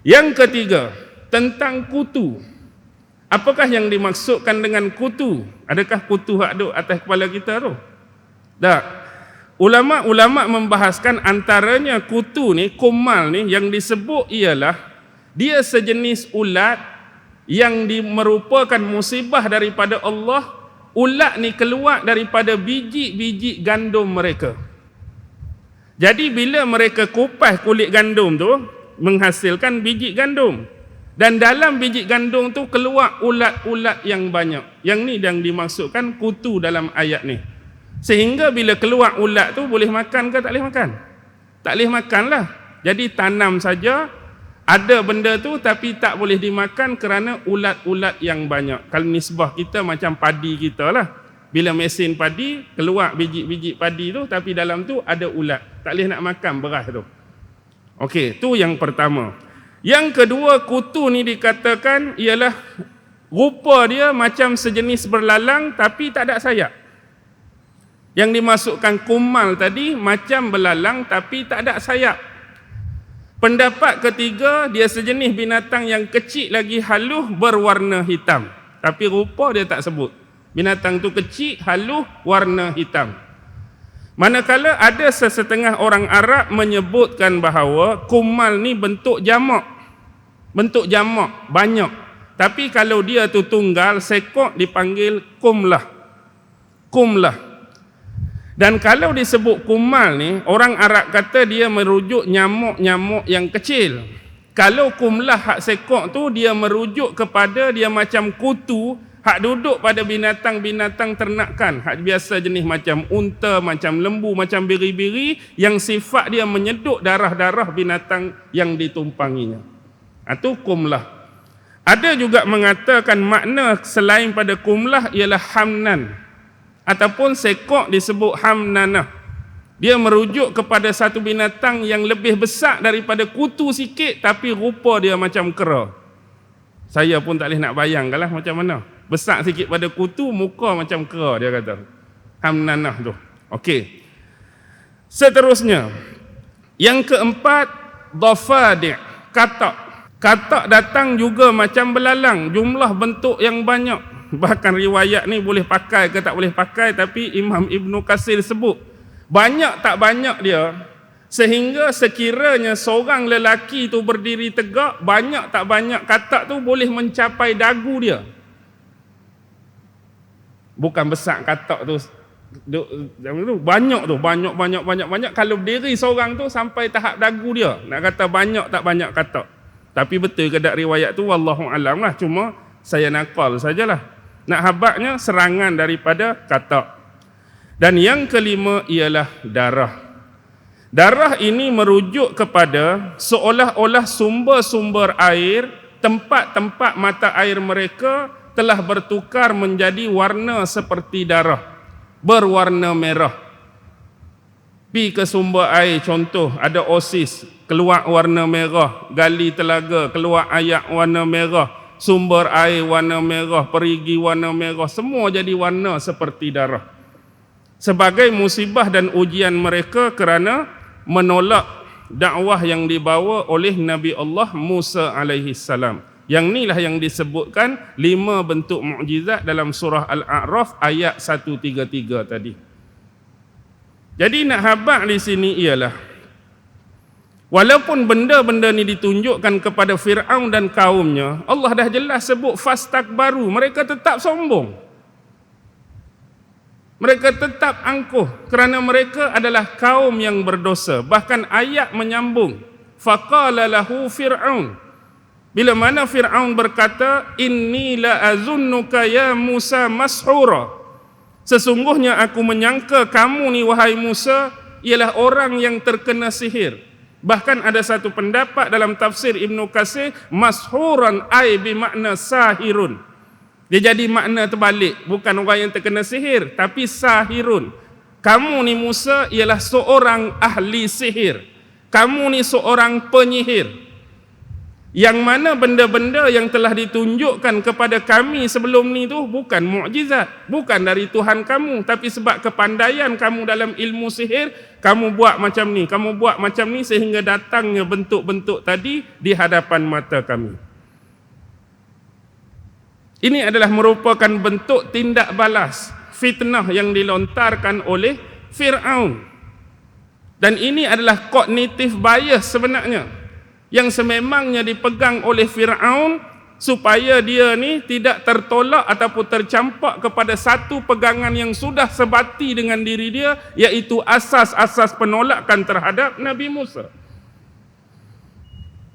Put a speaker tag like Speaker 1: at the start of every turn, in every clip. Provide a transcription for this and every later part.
Speaker 1: Yang ketiga, tentang kutu. Apakah yang dimaksudkan dengan kutu? Adakah kutu hak duk atas kepala kita tu? Tak. Ulama-ulama membahaskan antaranya kutu ni, kumal ni, yang disebut ialah dia sejenis ulat yang merupakan musibah daripada Allah. Ulat ni keluar daripada biji-biji gandum mereka. Jadi bila mereka kupas kulit gandum tu, menghasilkan biji gandum. Dan dalam biji gandum tu keluar ulat-ulat yang banyak. Yang ni yang dimaksudkan kutu dalam ayat ni. Sehingga bila keluar ulat tu boleh makan ke tak boleh makan? Tak boleh makan lah. Jadi tanam saja, ada benda tu tapi tak boleh dimakan kerana ulat-ulat yang banyak. Kalau nisbah kita macam padi kita lah. Bila mesin padi, keluar biji-biji padi tu tapi dalam tu ada ulat. Tak boleh nak makan beras tu. Okey, tu yang pertama. Yang kedua, kutu ni dikatakan ialah rupa dia macam sejenis berlalang tapi tak ada sayap. Yang dimasukkan kumal tadi macam belalang tapi tak ada sayap. Pendapat ketiga, dia sejenis binatang yang kecil lagi halus berwarna hitam. Tapi rupa dia tak sebut. Binatang tu kecil, halus, warna hitam. Manakala ada sesetengah orang Arab menyebutkan bahawa kumal ni bentuk jamak. Bentuk jamak, banyak. Tapi kalau dia tu tunggal, sekok, dipanggil kumlah. Kumlah. Dan kalau disebut kumal ni, orang Arab kata dia merujuk nyamuk-nyamuk yang kecil. Kalau kumlah hak sekok tu, dia merujuk kepada dia macam kutu, hak duduk pada binatang-binatang ternakan. Hak biasa jenis macam unta, macam lembu, macam biri-biri, yang sifat dia menyeduk darah-darah binatang yang ditumpanginya. Itu kumlah. Ada juga mengatakan makna selain pada kumlah ialah hamnan. Ataupun sekok disebut hamnanah. Dia merujuk kepada satu binatang yang lebih besar daripada kutu sikit tapi rupa dia macam kera. Saya pun tak boleh nak bayangkanlah macam mana. Besar sikit pada kutu, muka macam kera dia kata. Hamnanah tu. Okey. Seterusnya. Yang keempat, dhafadi', katak. Katak datang juga macam belalang, jumlah bentuk yang banyak. Bahkan riwayat ni boleh pakai ke tak boleh pakai, tapi Imam Ibn Katsir sebut banyak tak banyak dia, sehingga sekiranya seorang lelaki tu berdiri tegak, banyak tak banyak katak tu boleh mencapai dagu dia. Bukan besar katak tu, banyak tu, banyak. Kalau berdiri seorang tu sampai tahap dagu dia, nak kata banyak tak banyak katak. Tapi betul ke tak riwayat tu, wallahu alam lah, cuma saya nakal sajalah. Nak habaknya serangan daripada katak. Dan yang kelima ialah darah. Darah ini merujuk kepada seolah-olah sumber-sumber air, tempat-tempat mata air mereka telah bertukar menjadi warna seperti darah, berwarna merah. Pi ke sumber air, contoh ada Oasis, keluar warna merah, gali telaga, keluar ayak warna merah, sumber air warna merah, perigi warna merah, semua jadi warna seperti darah. Sebagai musibah dan ujian mereka kerana menolak dakwah yang dibawa oleh Nabi Allah Musa alaihi salam. Yang inilah yang disebutkan 5 bentuk mukjizat dalam surah Al-A'raf ayat 133 tadi. Jadi nak habaq di sini ialah walaupun benda-benda ni ditunjukkan kepada Fir'aun dan kaumnya, Allah dah jelas sebut fastakbaru, mereka tetap sombong. Mereka tetap angkuh kerana mereka adalah kaum yang berdosa. Bahkan ayat menyambung, faqala lahu Fir'aun, bila mana Fir'aun berkata, inni la azunnuka ya Musa mashura, sesungguhnya aku menyangka kamu ni wahai Musa ialah orang yang terkena sihir. Bahkan ada satu pendapat dalam tafsir Ibn Katsir, mashuran ay bermakna sahirun. Dia jadi makna terbalik, bukan orang yang terkena sihir, tapi sahirun. Kamu ni Musa ialah seorang ahli sihir. Kamu ni seorang penyihir. Yang mana benda-benda yang telah ditunjukkan kepada kami sebelum ni tu bukan mukjizat, bukan dari Tuhan kamu, tapi sebab kepandaian kamu dalam ilmu sihir, kamu buat macam ni, kamu buat macam ni sehingga datangnya bentuk-bentuk tadi di hadapan mata kami. Ini adalah merupakan bentuk tindak balas fitnah yang dilontarkan oleh Fir'aun. Dan ini adalah kognitif bias sebenarnya, yang sememangnya dipegang oleh Fir'aun supaya dia ni tidak tertolak ataupun tercampak kepada satu pegangan yang sudah sebati dengan diri dia, iaitu asas-asas penolakan terhadap Nabi Musa.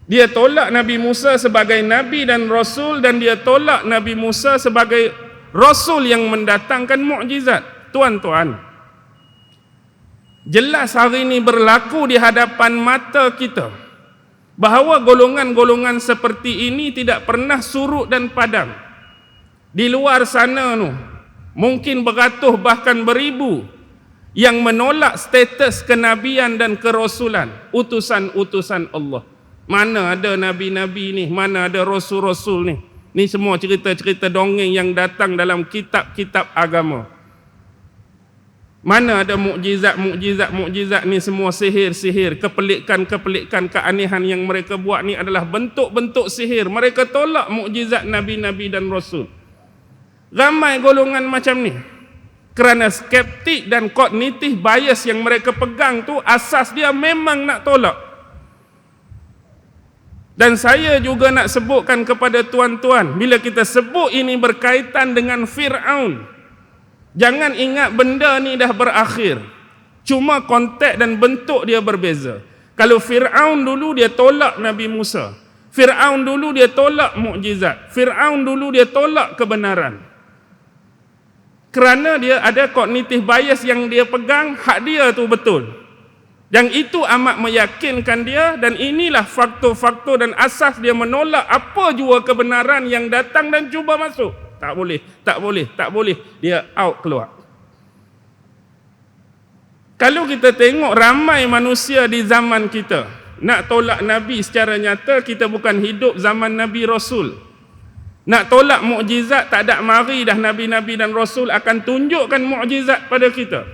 Speaker 1: Dia tolak Nabi Musa sebagai Nabi dan Rasul, dan dia tolak Nabi Musa sebagai Rasul yang mendatangkan mukjizat. Tuan-tuan, jelas hari ini berlaku di hadapan mata kita bahawa golongan-golongan seperti ini tidak pernah surut dan padam. Di luar sana tu, mungkin beratus bahkan beribu yang menolak status kenabian dan kerasulan, utusan-utusan Allah. Mana ada nabi-nabi ni, mana ada rasul-rasul ni. Ni semua cerita-cerita dongeng yang datang dalam kitab-kitab agama. Mana ada mukjizat ni, semua sihir-sihir, kepelikan-kepelikan, keanehan yang mereka buat ni adalah bentuk-bentuk sihir. Mereka tolak mukjizat nabi-nabi dan rasul. Ramai golongan macam ni. Kerana skeptik dan kognitif bias yang mereka pegang tu, asas dia memang nak tolak. Dan saya juga nak sebutkan kepada tuan-tuan, bila kita sebut ini berkaitan dengan Fir'aun, jangan ingat benda ni dah berakhir. Cuma konteks dan bentuk dia berbeza. Kalau Fir'aun dulu dia tolak Nabi Musa, Fir'aun dulu dia tolak mukjizat, Fir'aun dulu dia tolak kebenaran. Kerana dia ada kognitif bias yang dia pegang, hak dia tu betul. Yang itu amat meyakinkan dia, dan inilah faktor-faktor dan asas dia menolak apa jua kebenaran yang datang dan cuba masuk. Tak boleh, tak boleh, tak boleh. Dia out, keluar. Kalau kita tengok ramai manusia di zaman kita nak tolak Nabi secara nyata, kita bukan hidup zaman Nabi Rasul. Nak tolak mukjizat, tak ada mari dah Nabi-Nabi dan Rasul akan tunjukkan mukjizat pada kita.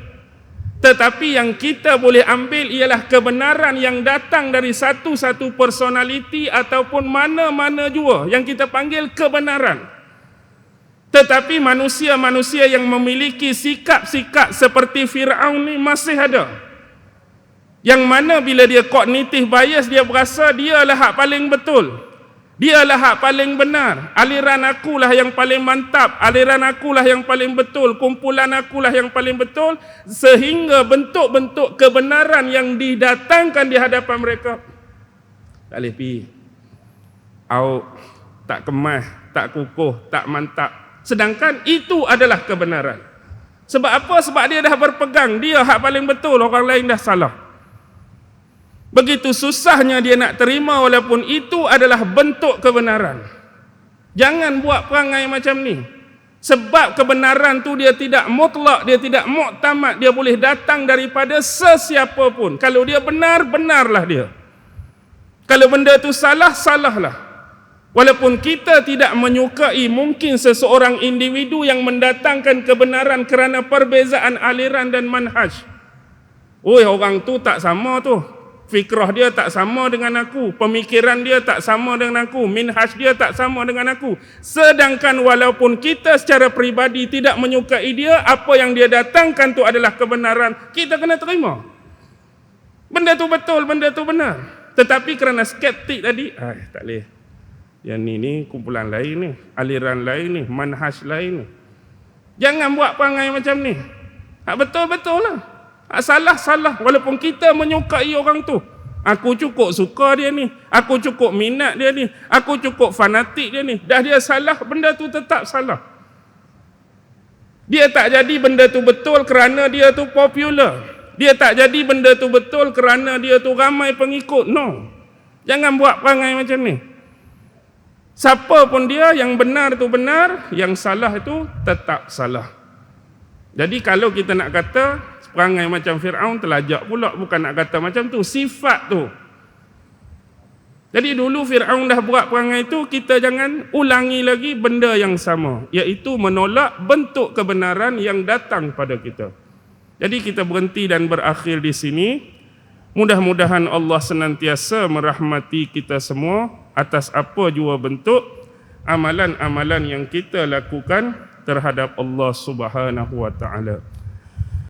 Speaker 1: Tetapi yang kita boleh ambil ialah kebenaran yang datang dari satu-satu personaliti ataupun mana-mana jua yang kita panggil kebenaran. Tetapi manusia-manusia yang memiliki sikap-sikap seperti Fir'aun ni masih ada. Yang mana bila dia kognitif bias, dia berasa dialah hak paling betul. Dialah hak paling benar. Aliran akulah yang paling mantap. Aliran akulah yang paling betul. Kumpulan akulah yang paling betul. Sehingga bentuk-bentuk kebenaran yang didatangkan di hadapan mereka, tak boleh pergi. Tak kemas, tak kukuh, tak mantap. Sedangkan itu adalah kebenaran. Sebab apa? Sebab dia dah berpegang, dia hak paling betul, orang lain dah salah. Begitu susahnya dia nak terima walaupun itu adalah bentuk kebenaran. Jangan buat perangai macam ni. Sebab kebenaran tu dia tidak mutlak, dia tidak muktamad, dia boleh datang daripada sesiapa pun. Kalau dia benar, benarlah dia. Kalau benda tu salah, salahlah. Walaupun kita tidak menyukai mungkin seseorang individu yang mendatangkan kebenaran kerana perbezaan aliran dan manhaj. Oi, orang tu tak sama tu. Fikrah dia tak sama dengan aku, pemikiran dia tak sama dengan aku, minhaj dia tak sama dengan aku. Sedangkan walaupun kita secara peribadi tidak menyukai dia, apa yang dia datangkan tu adalah kebenaran, kita kena terima. Benda tu betul, benda tu benar. Tetapi kerana skeptik tadi, tak boleh. Yang ni kumpulan lain ni, aliran lain ni, manhaj lain ni. Jangan buat perangai macam ni. Betul-betul lah. Salah-salah walaupun kita menyukai orang tu. Aku cukup suka dia ni, aku cukup minat dia ni, aku cukup fanatik dia ni. Dah dia salah, benda tu tetap salah. Dia tak jadi benda tu betul kerana dia tu popular. Dia tak jadi benda tu betul kerana dia tu ramai pengikut. No. Jangan buat perangai macam ni. Siapa pun dia, yang benar tu benar, yang salah itu tetap salah. Jadi kalau kita nak kata perangai macam Fir'aun, terlajak pula, bukan nak kata macam tu. Sifat tu Jadi dulu Fir'aun dah buat perangai itu, kita jangan ulangi lagi benda yang sama, iaitu menolak bentuk kebenaran yang datang pada kita. Jadi kita berhenti dan berakhir di sini. Mudah-mudahan Allah senantiasa merahmati kita semua atas apa jua bentuk amalan-amalan yang kita lakukan terhadap Allah Subhanahu wa taala.